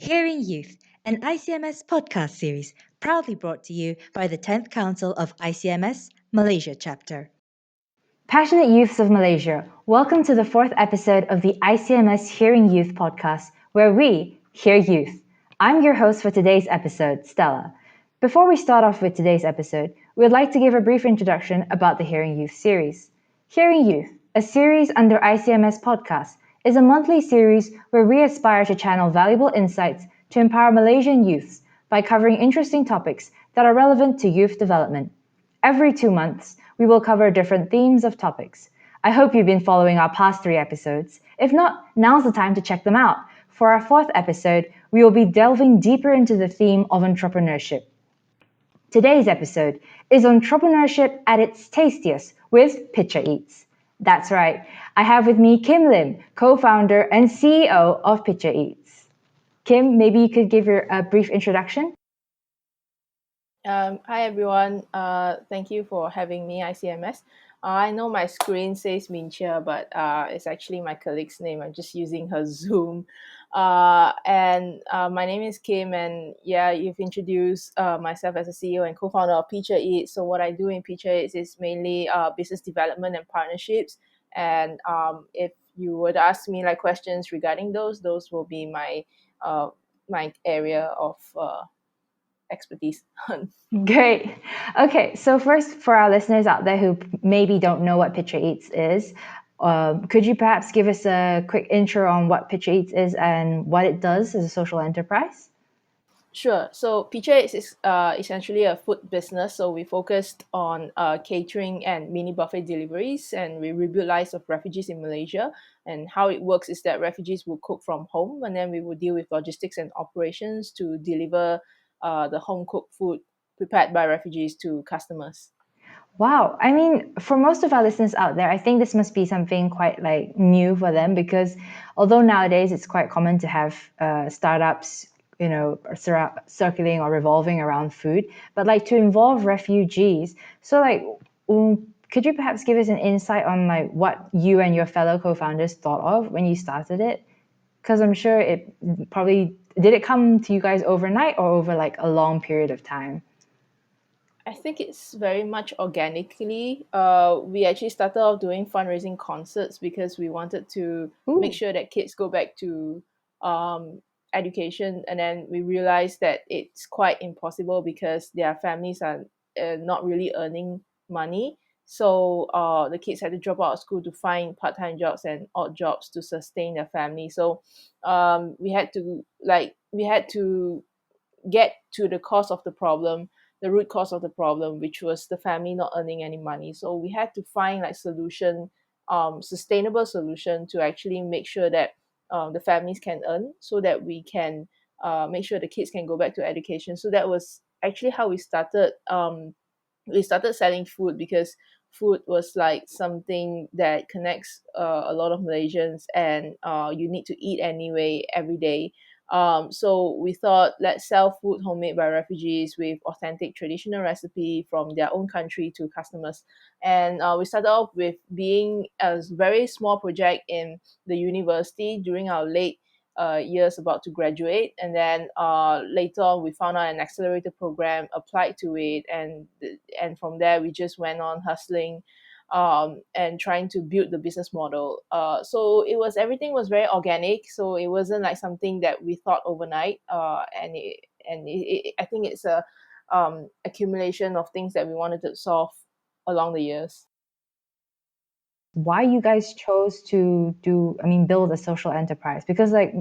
Hearing Youth, an ICMS podcast series proudly brought to you by the 10th Council of ICMS Malaysia chapter. Passionate youths of Malaysia, welcome to the 4th episode of the ICMS Hearing Youth podcast, where we hear youth. I'm your host for today's episode, Stella. Before we start off with today's episode, we'd like to give a brief introduction about the Hearing Youth series. Hearing Youth, a series under ICMS Podcast, is a monthly series where we aspire to channel valuable insights to empower Malaysian youths by covering interesting topics that are relevant to youth development. Every 2 months, we will cover different themes of topics. I hope you've been following our past 3 episodes. If not, now's the time to check them out. For our 4th episode, we will be delving deeper into the theme of entrepreneurship. Today's episode is Entrepreneurship at Its Tastiest with PichaEats. That's right, I have with me Kim Lim, co-founder and CEO of PichaEats. Kim, maybe you could give a brief introduction? Hi everyone, thank you for having me, ICMS. I know my screen says Minchia, but it's actually my colleague's name. I'm just using her Zoom. And my name is Kim, and yeah, you've introduced myself as a CEO and co-founder of PichaEats. So what I do in PichaEats is mainly business development and partnerships. And if you would ask me like questions regarding those will be my my area of expertise. Great. Okay, so first, for our listeners out there who maybe don't know what PichaEats is, could you perhaps give us a quick intro on what PichaEats is and what it does as a social enterprise? Sure. So PichaEats is essentially a food business. So we focused on catering and mini buffet deliveries, and we rebuild lives of refugees in Malaysia. And how it works is that refugees will cook from home, and then we will deal with logistics and operations to deliver the home cooked food prepared by refugees to customers. Wow. I mean, for most of our listeners out there, I think this must be something quite like new for them because although nowadays it's quite common to have startups, circulating or revolving around food, but like to involve refugees. So like, could you perhaps give us an insight on like what you and your fellow co-founders thought of when you started it? Because I'm sure it probably, did it come to you guys overnight or over like a long period of time? I think it's very much organically. We actually started off doing fundraising concerts because we wanted to make Ooh. sure that kids go back to education, and then we realized that it's quite impossible because their families are not really earning money. So the kids had to drop out of school to find part-time jobs and odd jobs to sustain their family. So we had to get to the cause of the problem, the root cause of the problem, which was the family not earning any money. So we had to find like sustainable solution to actually make sure that the families can earn, so that we can make sure the kids can go back to education. So that was actually how we started. We started selling food because food was like something that connects a lot of Malaysians, and you need to eat anyway every day. So we thought, let's sell food homemade by refugees with authentic traditional recipe from their own country to customers. And we started off with being a very small project in the university during our late years about to graduate, and then later on we found out an accelerator program, applied to it, and from there we just went on hustling and trying to build the business model. So everything was very organic. So it wasn't like something that we thought overnight. I think it's a accumulation of things that we wanted to solve along the years. Why you guys chose to build a social enterprise? Because like,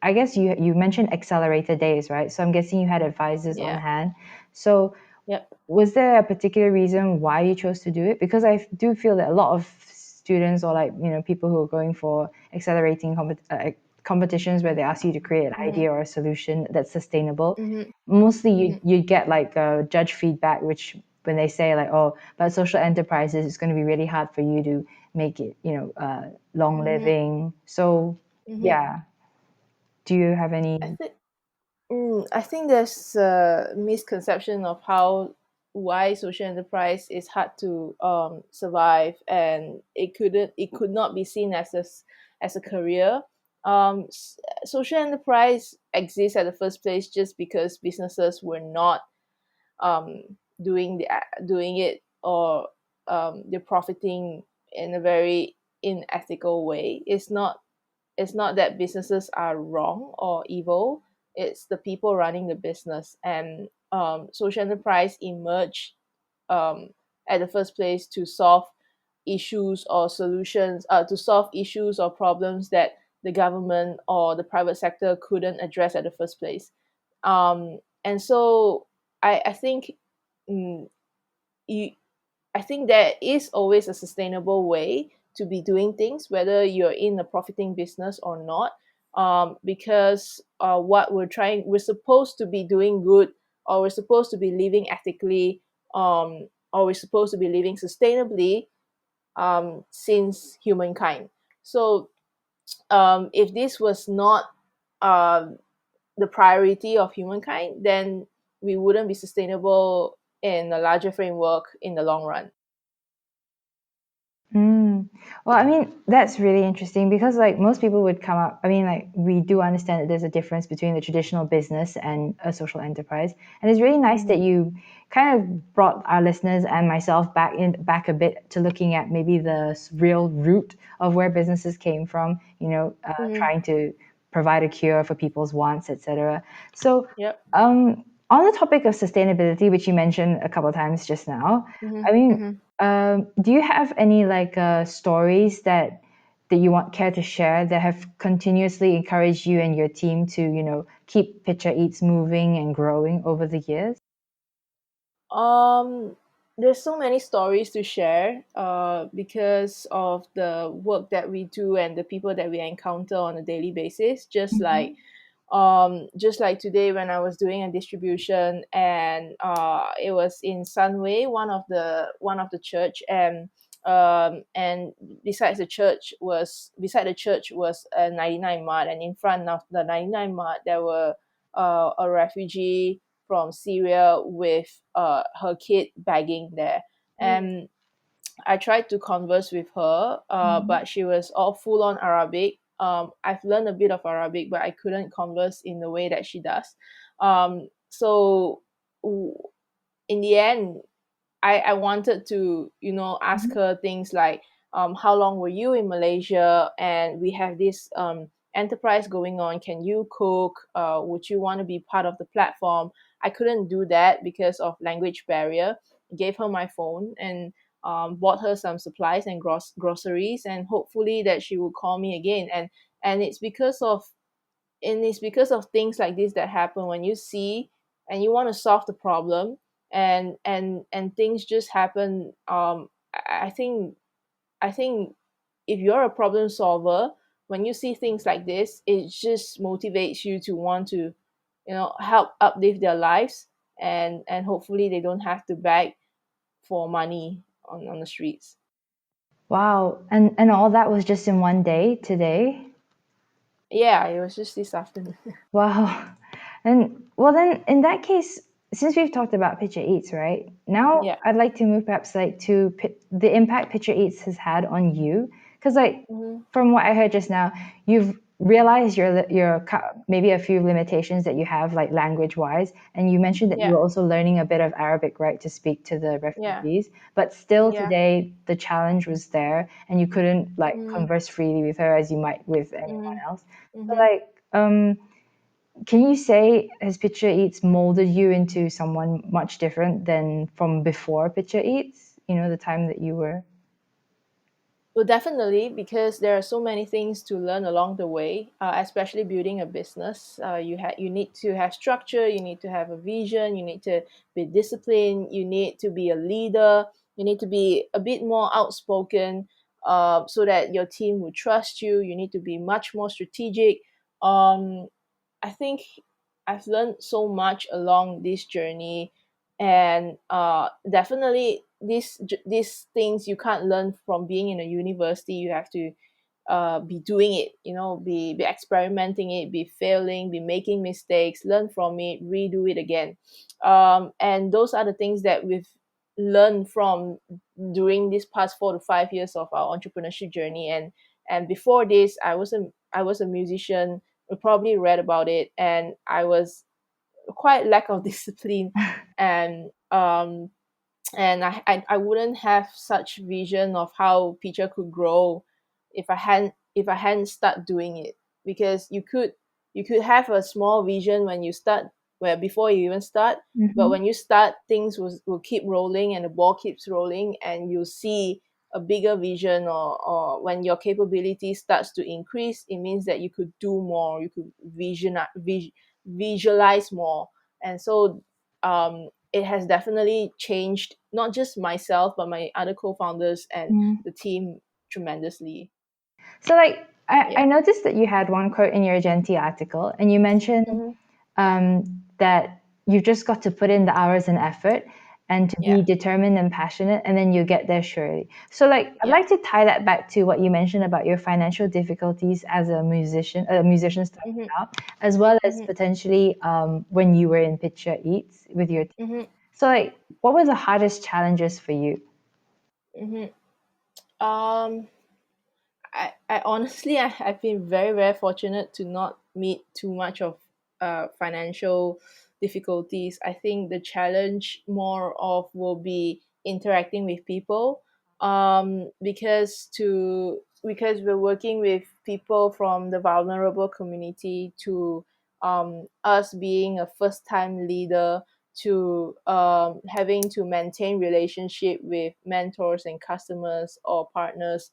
I guess you mentioned accelerator days, right? So I'm guessing you had advisors on Yeah. hand. So Yep. was there a particular reason why you chose to do it? Because I do feel that a lot of students or like, people who are going for accelerating competitions where they ask you to create an idea or a solution that's sustainable, mostly you get like judge feedback, which when they say like, oh, but social enterprises, it's going to be really hard for you to make it, long living. So yeah, do you have any? I think there's a misconception of why social enterprise is hard to survive, and it could not be seen as a career. social enterprise exists at the first place just because businesses were not um, doing it, or they're profiting in a very unethical way. It's not that businesses are wrong or evil. It's the people running the business. And social enterprise emerged um, at the first place to solve issues or solutions, to solve issues or problems that the government or the private sector couldn't address at the first place. And so I think, mm, you I think there is always a sustainable way to be doing things, whether you're in a profiting business or not. Because what we're supposed to be doing good, or we're supposed to be living ethically, or we're supposed to be living sustainably, since humankind. So if this was not um, the priority of humankind, then we wouldn't be sustainable in a larger framework in the long run. Mm. Well, I mean, that's really interesting because, like, most people would come up. I mean, like, we do understand that there's a difference between the traditional business and a social enterprise, and it's really nice that Mhm. you kind of brought our listeners and myself back a bit to looking at maybe the real root of where businesses came from. Mhm. Trying to provide a cure for people's wants, etc. So, Yep. on the topic of sustainability, which you mentioned a couple of times just now, I Mhm. mean, Mhm. do you have any like stories that you want care to share that have continuously encouraged you and your team to keep PichaEats moving and growing over the years? Um, there's so many stories to share, because of the work that we do and the people that we encounter on a daily basis. Just like today when I was doing a distribution, and it was in Sunway, one of the church, and beside the church was a 99 mart, and in front of the 99 mart there were a refugee from Syria with her kid begging there. And I tried to converse with her, Mhm. but she was all full on Arabic. I've learned a bit of Arabic, but I couldn't converse in the way that she does. So in the end, I wanted to, ask Mhm. her things like, how long were you in Malaysia? And we have this enterprise going on. Can you cook? Would you want to be part of the platform? I couldn't do that because of language barrier. Gave her my phone and bought her some supplies and groceries, and hopefully that she would call me again. And it's because of things like this that happen when you see and you want to solve the problem, and things just happen. I think if you're a problem solver, when you see things like this, it just motivates you to want to help uplift their lives, and hopefully they don't have to beg for money on the streets. Wow, and all that was just in one day today? Yeah, it was just this afternoon. Wow. And well, then in that case, since we've talked about Pitcher Eats, right? Now Yeah. I'd like to move perhaps like to the impact Pitcher Eats has had on you. Because like Hmm. from what I heard just now, you've realized maybe a few limitations that you have like language wise, and you mentioned that you Yeah. were also learning a bit of Arabic, right, to speak to the Yeah. refugees. But still Yeah. today the challenge was there, and you couldn't like Mm-hmm. converse freely with her as you might with anyone Mm-hmm. else. So Mm-hmm. like can you say has Picture Eats molded you into someone much different than from before Picture Eats? The time that you were. Well, definitely, because there are so many things to learn along the way, especially building a business. You need to have structure, you need to have a vision, you need to be disciplined, you need to be a leader, you need to be a bit more outspoken, so that your team will trust you. You need to be much more strategic. I think I've learned so much along this journey, and definitely these things you can't learn from being in a university. You have to be doing it, be experimenting it, be failing, be making mistakes, learn from it, redo it again. And those are the things that we've learned from during this past 4 to 5 years of our entrepreneurship journey. And before this, I wasn't I was a musician, you probably read about it, and I was quite lack of discipline, and I wouldn't have such vision of how Picha could grow if I hadn't start doing it. Because you could have a small vision when you start, where before you even start, but Mm-hmm. when you start, things will keep rolling, and the ball keeps rolling, and you'll see a bigger vision, or when your capability starts to increase, it means that you could do more, you could visualize more. And so it has definitely changed not just myself but my other co-founders and the team tremendously. So, like, I Yeah. noticed that you had one quote in your Genti article, and you mentioned Hmm. that you've just got to put in the hours and effort and to Yeah. be determined and passionate, and then you get there surely. So, like, I'd Yeah. like to tie that back to what you mentioned about your financial difficulties as a musician starting Hmm. out, as well as Hmm. potentially when you were in PichaEats with your team. Hmm. So, like, what were the hardest challenges for you? Hmm. um I honestly, I've been very, very fortunate to not meet too much of financial difficulties. I think the challenge more of will be interacting with people, because we're working with people from the vulnerable community, to us being a first time leader, to having to maintain relationship with mentors and customers or partners.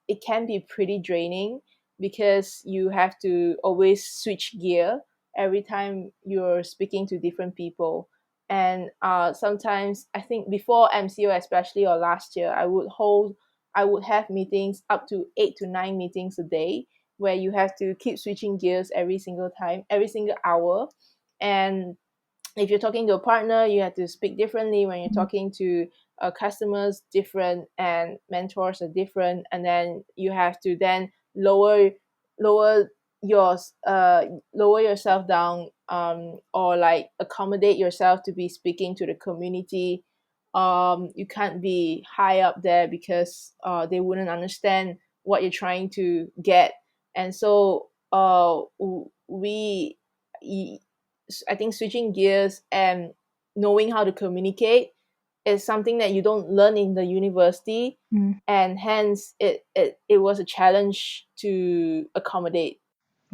It can be pretty draining, because you have to always switch gear every time you're speaking to different people. And sometimes, I think before MCO especially, or last year, I would have meetings up to 8 to 9 meetings a day, where you have to keep switching gears every single time, every single hour. And if you're talking to a partner, you have to speak differently. When you're talking to customers, different, and mentors are different. And then you have to then lower your lower yourself down, or like accommodate yourself to be speaking to the community. You can't be high up there, because they wouldn't understand what you're trying to get. And so we I think switching gears and knowing how to communicate is something that you don't learn in the university, Mm. and hence it was a challenge to accommodate.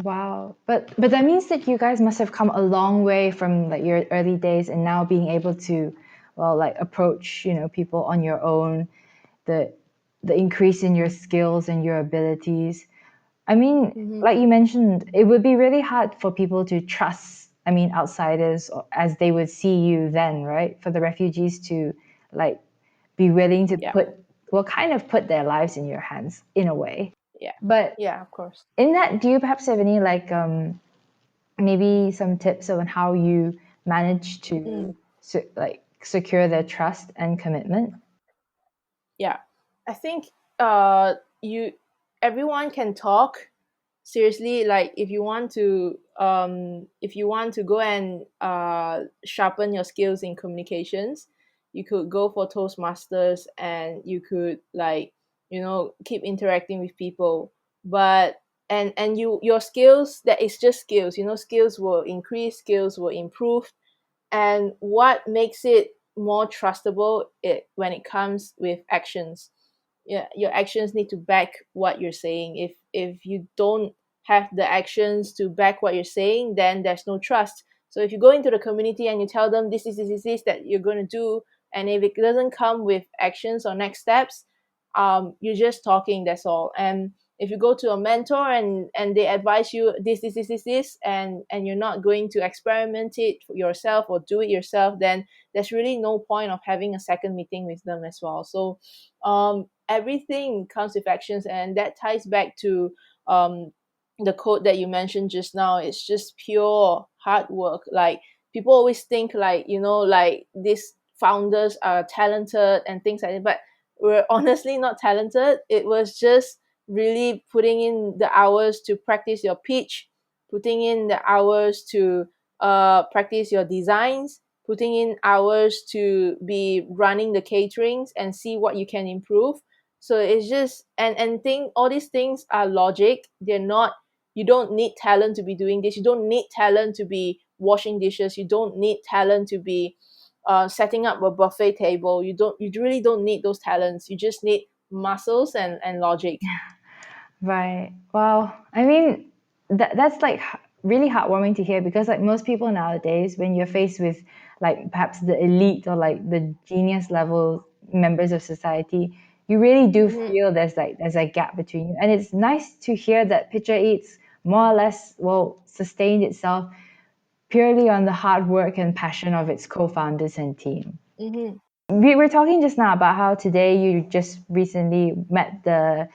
Wow. But that means that you guys must have come a long way from like your early days and now being able to, well, like approach, people on your own, the the increase in your skills and your abilities. I mean, Mm-hmm. like you mentioned, it would be really hard for people to trust, outsiders as they would see you then, right? For the refugees to like be willing to Yeah. kind of put their lives in your hands in a way. Yeah. But Yeah, of course. in that, do you perhaps have any like maybe some tips on how you manage to Mm. secure their trust and commitment? Yeah. I think you everyone can talk. Seriously, like if you want to go and sharpen your skills in communications, you could go for Toastmasters, and you could, like, keep interacting with people. But and your skills, that is just skills, skills will increase, skills will improve. And what makes it more trustable, when it comes with actions. Yeah, your actions need to back what you're saying. If you don't have the actions to back what you're saying, then there's no trust. So if you go into the community and you tell them this that you're going to do, and if it doesn't come with actions or next steps, you're just talking, that's all. And if you go to a mentor and they advise you this, and you're not going to experiment it yourself or do it yourself, then there's really no point of having a second meeting with them as well. So everything comes with actions, and that ties back to um the quote that you mentioned just now. It's just pure hard work. Like, people always think, like, like these founders are talented and things like that, but we're honestly not talented. It was just really putting in the hours to practice your pitch, putting in the hours to practice your designs, putting in hours to be running the caterings and see what you can improve. So it's just, and think all these things are logic. They're not, you don't need talent to be doing this. You don't need talent to be washing dishes. You don't need talent to be setting up a buffet table. You really don't need those talents. You just need muscles and logic. Right. Well, I mean, that's like really heartwarming to hear, because like most people nowadays, when you're faced with like perhaps the elite or like the genius level members of society, you really do Mm-hmm. feel there's a gap between you. And it's nice to hear that Pitcher Eats more or less, well, sustained itself purely on the hard work and passion of its co-founders and team. Mm-hmm. We were talking just now about how today you just recently met the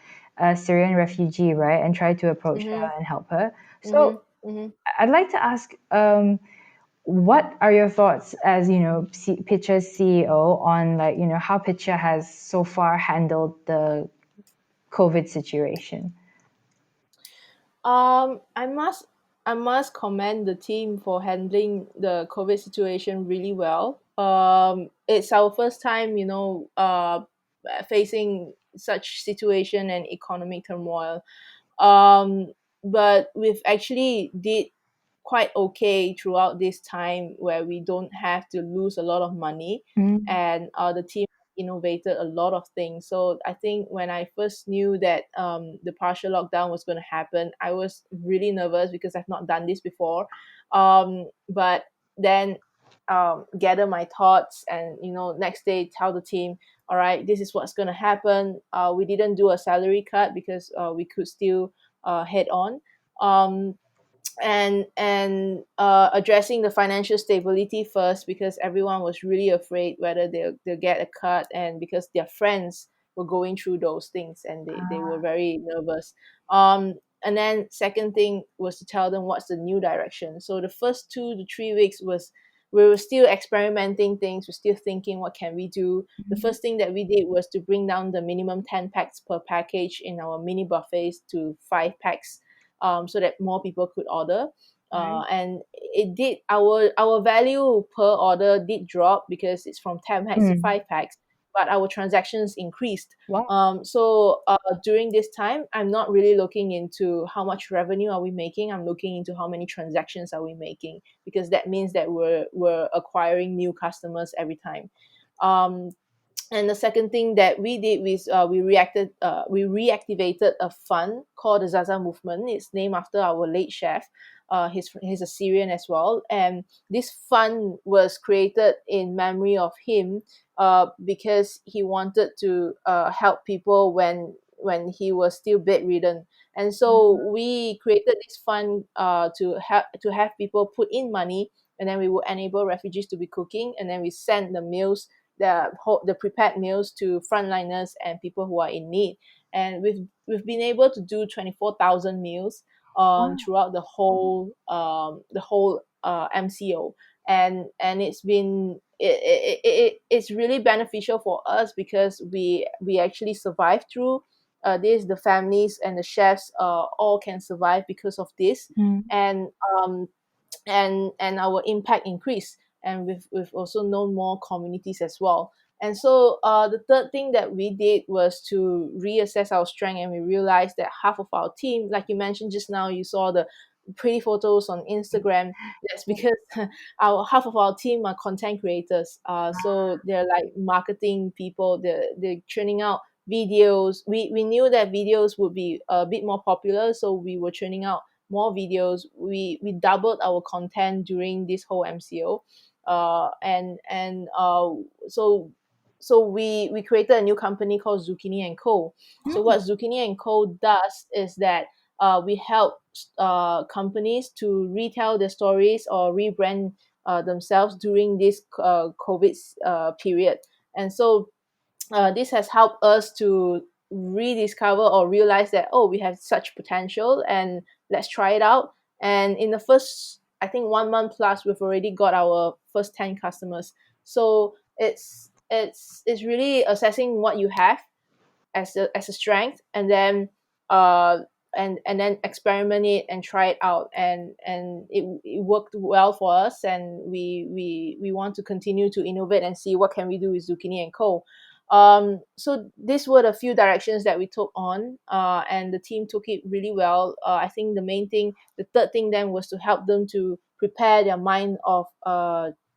Syrian refugee, right, and tried to approach her Mm-hmm. and help her. So Mm-hmm. Mm-hmm. I'd like to ask, what are your thoughts as Pitcher's CEO on like how Pitcher has so far handled the COVID situation? I must commend the team for handling the COVID situation really well. It's our first time, facing such situation and economic turmoil. Um, but we've actually did quite okay throughout this time where we don't have to lose a lot of money, Mm, and the team innovated a lot of things. So I think when I first knew that the partial lockdown was going to happen, I was really nervous because I've not done this before. But then gather my thoughts, and next day tell the team, all right, this is what's going to happen. We didn't do a salary cut because we could still head on. um, and addressing the financial stability first, because everyone was really afraid whether they'll get a cut, and because their friends were going through those things, and they were very nervous. And then second thing was to tell them what's the new direction. So the first 2 to 3 weeks was, we were still experimenting things. We're still thinking, what can we do? The first thing that we did was to bring down the minimum 10 packs per package in our mini buffets to 5 packs, so that more people could order. right. And it did, our value per order did drop because it's from 10 packs to Mm. 5 packs, but our transactions increased. Wow. So during this time, I'm not really looking into how much revenue are we making. I'm looking into how many transactions are we making, because that means that we're acquiring new customers every time. Um, and the second thing that we did was, we reactivated a fund called the Zaza Movement. It's named after our late chef. He's a Syrian as well, and this fund was created in memory of him, because he wanted to help people when he was still bedridden. And so we created this fund to have people put in money, and then we would enable refugees to be cooking, and then we send the meals, the prepared meals, to frontliners and people who are in need. And we've been able to do 24,000 meals Wow. throughout the whole MCO. And it's really beneficial for us, because we actually survived through this. The families and the chefs all can survive because of this. Mm. And and our impact increased, and we've also known more communities as well. And so the third thing that we did was to reassess our strength, and we realized that half of our team, like you mentioned just now, you saw the pretty photos on Instagram. That's because our half of our team are content creators. So they're like marketing people. They're churning out videos. We knew that videos would be a bit more popular, so we were churning out more videos. We doubled our content during this whole MCO. And so we created a new company called Zucchini and Co. So what Zucchini and Co does is that we help companies to retell their stories or rebrand themselves during this COVID period. And so this has helped us to rediscover or realize that, oh, we have such potential, and let's try it out. And in the first, I think, 1 month plus, we've already got our first 10 customers. So it's really assessing what you have as a strength, and then uh and then experiment it and try it out, and it worked well for us, and we want to continue to innovate and see what can we do with Zucchini and Co. So these were the few directions that we took on, and the team took it really well. I think the third thing then was to help them to prepare their mind of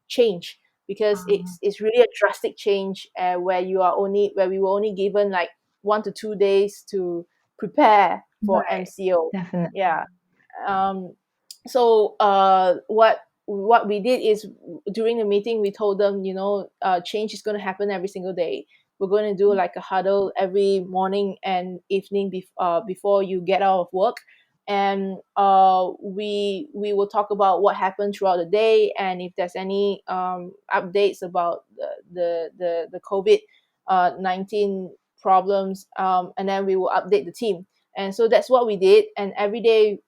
change, because it's really a drastic change, where we were only given like 1 to 2 days to prepare for Right. MCO. Definitely. Yeah. um, what we did is, during the meeting we told them, change is going to happen every single day. We're going to do like a huddle every morning and evening before you get out of work, and we will talk about what happened throughout the day, and if there's any updates about the COVID 19 problems, and then we will update the team. And so that's what we did. And every day,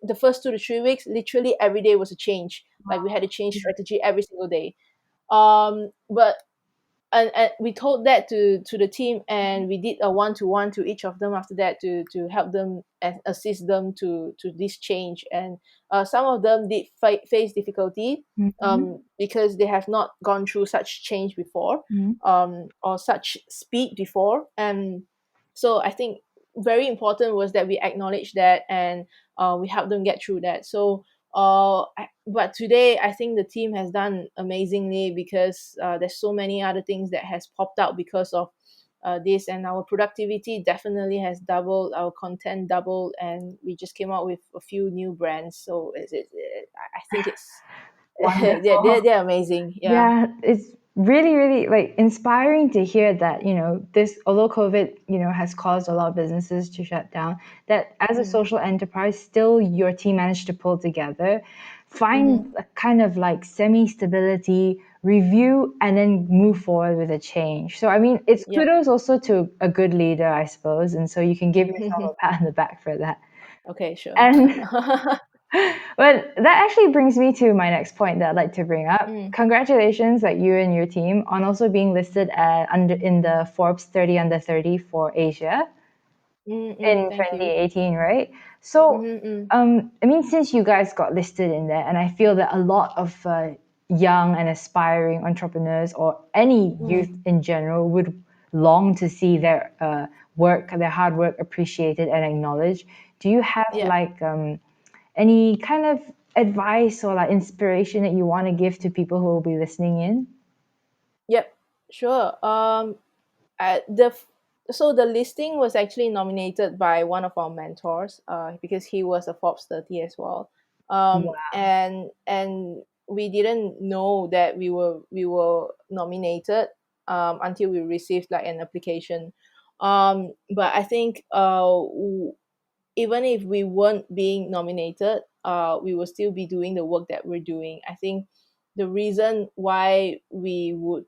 the first 2 to 3 weeks, literally every day was a change. Like, we had to change strategy every single day. But and we told that to the team, and we did a one-to-one to each of them after that, to help them and assist them to this change. And some of them did face difficulty, Mhm. because they have not gone through such change before, Mhm. or such speed before. And so I think very important was that we acknowledge that, and we help them get through that. So but today I think the team has done amazingly, because there's so many other things that has popped out because of this, and our productivity definitely has doubled, our content doubled, and we just came out with a few new brands. So I think it's Wonderful. they're amazing. Yeah. Yeah, it's really, really like inspiring to hear that, this, although COVID, has caused a lot of businesses to shut down, that as a Mm. social enterprise, still your team managed to pull together, Mm-hmm. find a kind of like semi-stability, review, and then move forward with a change. So, I mean, it's Yep. kudos also to a good leader, I suppose. And so you can give yourself a pat on the back for that. Okay, sure. And but that actually brings me to my next point that I'd like to bring up. Mm. Congratulations, like you and your team, on also being listed in the Forbes 30 under 30 for Asia in Thank you. 2018, right? So, Mm-hmm. I mean, since you guys got listed in there, and I feel that a lot of young and aspiring entrepreneurs or any Mm. youth in general would long to see their their hard work appreciated and acknowledged. Do you have Yeah. like any kind of advice or like inspiration that you want to give to people who will be listening in? Yep. Sure. The f- so the listing was actually nominated by one of our mentors, because he was a Forbes 30 as well. Wow. And we didn't know that we were nominated, until we received like an application. But I think even if we weren't being nominated, we will still be doing the work that we're doing. I think the reason why we would,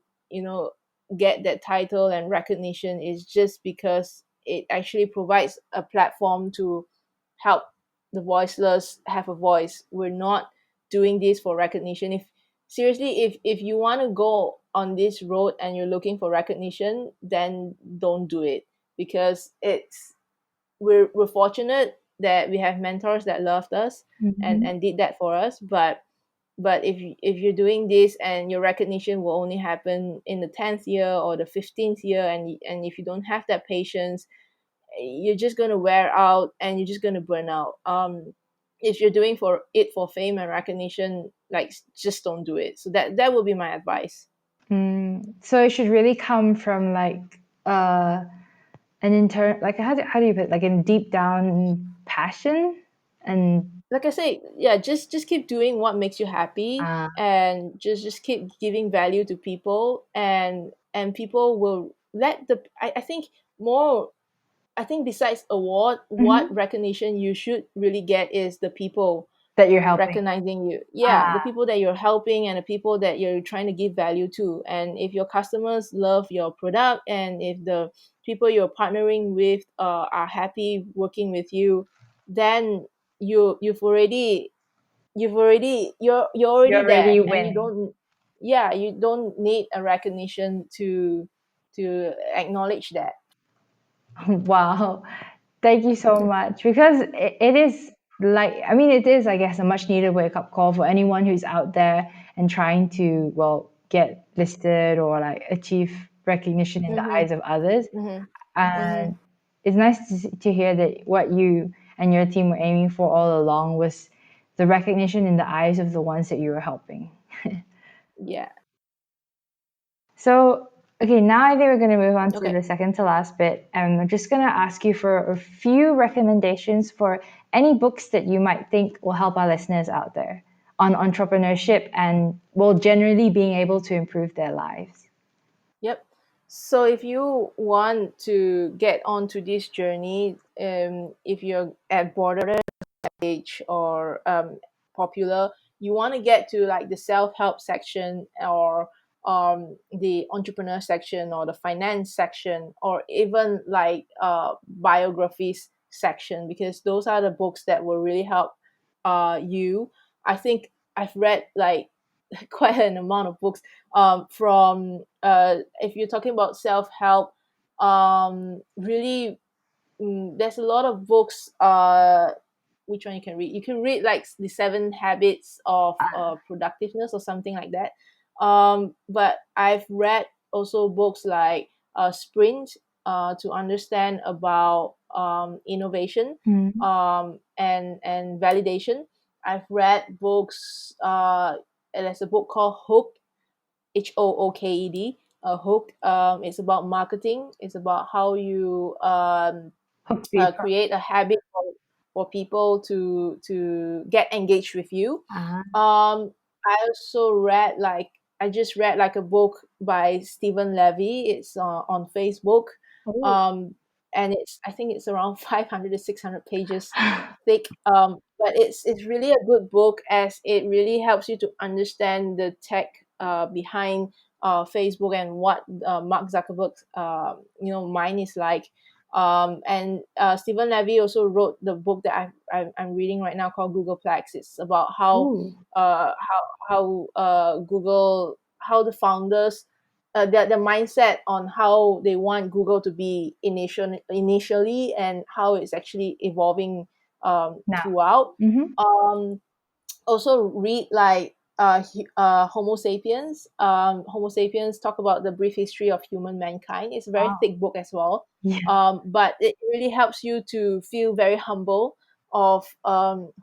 get that title and recognition is just because it actually provides a platform to help the voiceless have a voice. We're not doing this for recognition. If seriously, if you want to go on this road and you're looking for recognition, then don't do it, because we're fortunate that we have mentors that loved us and Mhm. did that for us. But if you're doing this and your recognition will only happen in the 10th year or the 15th year, and if you don't have that patience, you're just going to wear out and you're just going to burn out. If you're doing for fame and recognition, like, just don't do it. So that would be my advice. So it should really come from like an intern, like how do you put it? Like a deep down passion and Like I say, yeah, just keep doing what makes you happy, uh, and just keep giving value to people, and people will let the I think more I think besides award, what Mhm. recognition you should really get is the people That you're helping. recognizing you. Yeah, the Ah, people that you're helping and the people that you're trying to give value to. And if your customers love your product, and if the people you're partnering with are happy working with you, then you're already you're there, already and you winning. don't yeah, you don't need a recognition to acknowledge that. Wow. Thank you so much because it is like, I mean, it is, I guess, a much needed wake up call for anyone who's out there and trying to, well, get listed or like achieve recognition in the Mm-hmm. eyes of others. Mm-hmm. Mm-hmm. And it's nice to hear that what you and your team were aiming for all along was the recognition in the eyes of the ones that you were helping. Yeah. So, okay, now I think we're going to move on to Okay. the second to last bit. And I'm just going to ask you for a few recommendations for any books that you might think will help our listeners out there on entrepreneurship and, well, generally being able to improve their lives. Yep. So if you want to get onto this journey, if you're at border age or popular, you want to get to like the self-help section or the entrepreneur section or the finance section or even like biographies section, because those are the books that will really help you. I think I've read like quite an amount of books from if you're talking about self-help, really there's a lot of books. Which one you can read? You can read like the 7 habits of productiveness or something like that. But I've read also books like Sprint, to understand about innovation, Mm. and validation. I've read books. There's a book called Hook, HOOKED. Hook. It's about marketing. It's about how you Hook people. create a habit for people to get engaged with you. Ah. I also read like I just read like a book by Stephen Levy. It's on Facebook, Oh. um, and I think it's around 500 to 600 pages thick. But it's really a good book as it really helps you to understand the tech behind Facebook and what Mark Zuckerberg's mind is like. And Stephen Levy also wrote the book that I'm reading right now called Googleplex. It's about how Ooh. Google, how the founders, the mindset on how they want Google to be initially and how it's actually evolving Now. throughout. Mm-hmm. Um, Also read like Homo Sapiens. Homo Sapiens talk about the brief history of human mankind. It's a very Wow. thick book as well. Yeah. But it really helps you to feel very humble of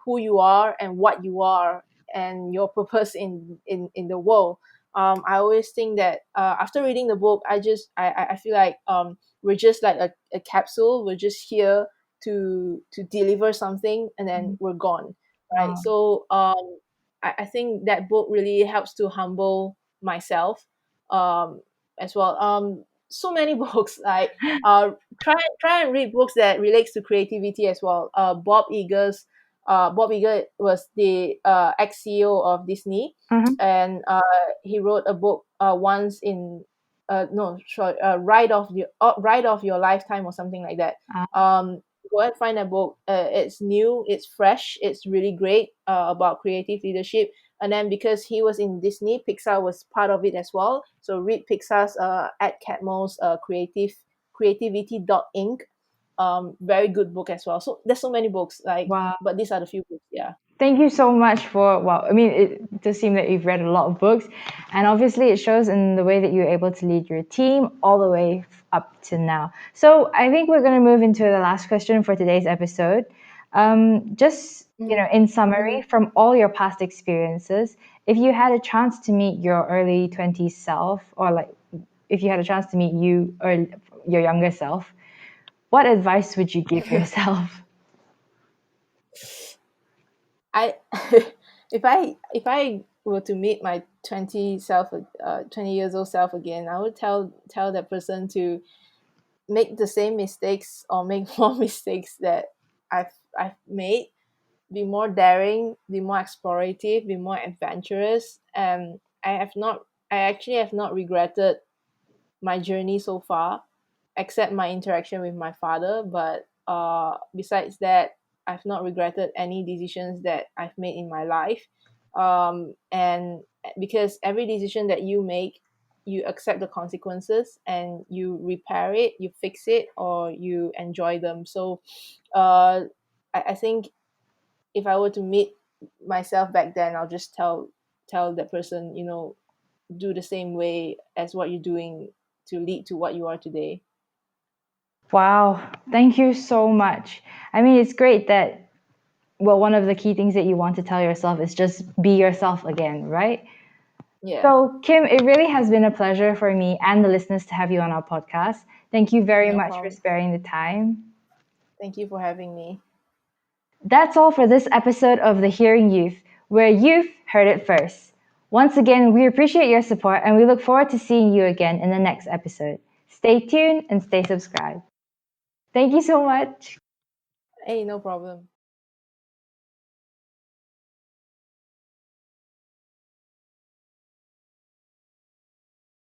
who you are and what you are and your purpose in the world. I always think that after reading the book, I feel like we're just like a capsule. We're just here to deliver something and then we're gone, right? Wow. So I think that book really helps to humble myself um, as well. So many books like try and read books that relates to creativity as well. Bob Iger was the ex CEO of Disney, Uh-huh. and he wrote a book once in no sorry Ride of Your Lifetime or something like that. Ah. Go and find that book. It's new, it's fresh, it's really great about creative leadership. And then because he was in Disney, Pixar was part of it as well. So read Pixar's Ed Catmull's Creativity Inc. Very good book as well. So there's so many books like, Wow. but these are the few books. Yeah. Thank you so much for, well, I mean, it does seem that you've read a lot of books, and obviously it shows in the way that you're able to lead your team all the way up to now. So I think we're going to move into the last question for today's episode. Just, Mm-hmm. in summary, Mm-hmm. from all your past experiences, if you had a chance to meet your early 20s self, or like if you had a chance to meet you or your younger self, what advice would you give yourself? I if I were to meet my 20 years old self again, I would tell that person to make the same mistakes or make more mistakes that I've made. Be more daring, be more explorative, be more adventurous. And I actually have not regretted my journey so far, except my interaction with my father. But besides that, I've not regretted any decisions that I've made in my life. And because every decision that you make, you accept the consequences and you repair it, you fix it, or you enjoy them. So I think if I were to meet myself back then, I'll just tell that person, do the same way as what you're doing to lead to what you are today. Wow, thank you so much. I mean, it's great that, well, one of the key things that you want to tell yourself is just be yourself again, right? Yeah, So, Kim, it really has been a pleasure for me and the listeners to have you on our podcast. Thank you very no much for problem. sparing the time. Thank you for having me. That's all for this episode of The Hearing Youth, where youth heard it first. Once again, we appreciate your support and we look forward to seeing you again in the next episode. Stay tuned and stay subscribed. Thank you so much. Hey, no problem.